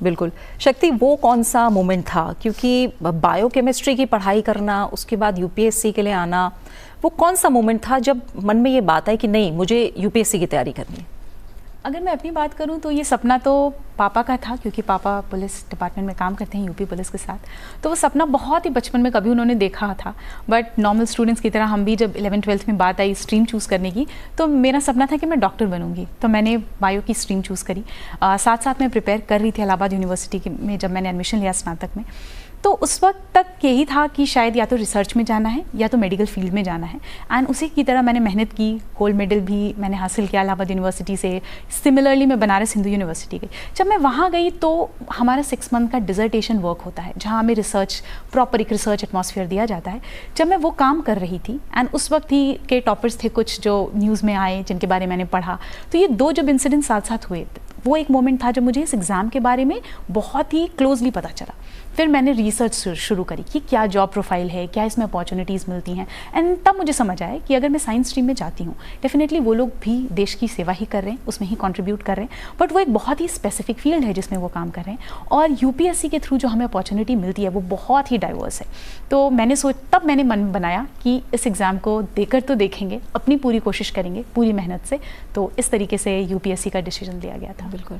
बिल्कुल। शक्ति, वो कौन सा मोमेंट था, क्योंकि बायोकेमिस्ट्री की पढ़ाई करना, उसके बाद यूपीएससी के लिए आना, वो कौन सा मोमेंट था जब मन में ये बात आई कि नहीं, मुझे यूपीएससी की तैयारी करनी है? अगर मैं अपनी बात करूं तो ये सपना तो पापा का था, क्योंकि पापा पुलिस डिपार्टमेंट में काम करते हैं यूपी पुलिस के साथ। तो वो सपना बहुत ही बचपन में कभी उन्होंने देखा था, बट नॉर्मल स्टूडेंट्स की तरह हम भी जब 11th-12th में बात आई स्ट्रीम चूज़ करने की, तो मेरा सपना था कि मैं डॉक्टर बनूंगी। तो मैंने बायो की स्ट्रीम चूज़ करी। साथ साथ मैं प्रिपेयर कर रही थी इलाहाबाद यूनिवर्सिटी में जब मैंने एडमिशन लिया स्नातक में। तो उस वक्त तक यही था कि शायद या तो रिसर्च में जाना है या तो मेडिकल फील्ड में जाना है, एंड उसी की तरह मैंने मेहनत की। गोल्ड मेडल भी मैंने हासिल किया इलाहाबाद यूनिवर्सिटी से। सिमिलरली मैं बनारस हिंदू यूनिवर्सिटी गई। जब मैं वहाँ गई तो हमारा 6 मंथ का डिजर्टेशन वर्क होता है, जहाँ हमें रिसर्च, प्रॉपर एक रिसर्च एटमॉस्फेयर दिया जाता है। जब मैं वो काम कर रही थी, एंड उस वक्त ही के टॉपर्स थे कुछ जो न्यूज़ में आए, जिनके बारे में मैंने पढ़ा, तो ये 2 जब इंसिडेंट साथ साथ हुए, वो एक मोमेंट था जब मुझे इस एग्ज़ाम के बारे में बहुत ही क्लोजली पता चला। फिर मैंने रिसर्च शुरू करी कि क्या जॉब प्रोफाइल है, क्या इसमें अपॉर्चुनिटीज़ मिलती हैं, एंड तब मुझे समझ आया कि अगर मैं साइंस स्ट्रीम में जाती हूँ, डेफिनेटली वो लोग भी देश की सेवा ही कर रहे हैं, उसमें ही कंट्रीब्यूट कर रहे हैं, बट वो एक बहुत ही स्पेसिफिक फील्ड है जिसमें वो काम कर रहे हैं, और यूपीएससी के थ्रू जो हमें अपॉर्चुनिटी मिलती है वो बहुत ही डाइवर्स है। तो तब मैंने मन बनाया कि इस एग्ज़ाम को देकर तो देखेंगे, अपनी पूरी कोशिश करेंगे, पूरी मेहनत से। तो इस तरीके से यूपीएससी का डिसीजन लिया गया था। बिल्कुल।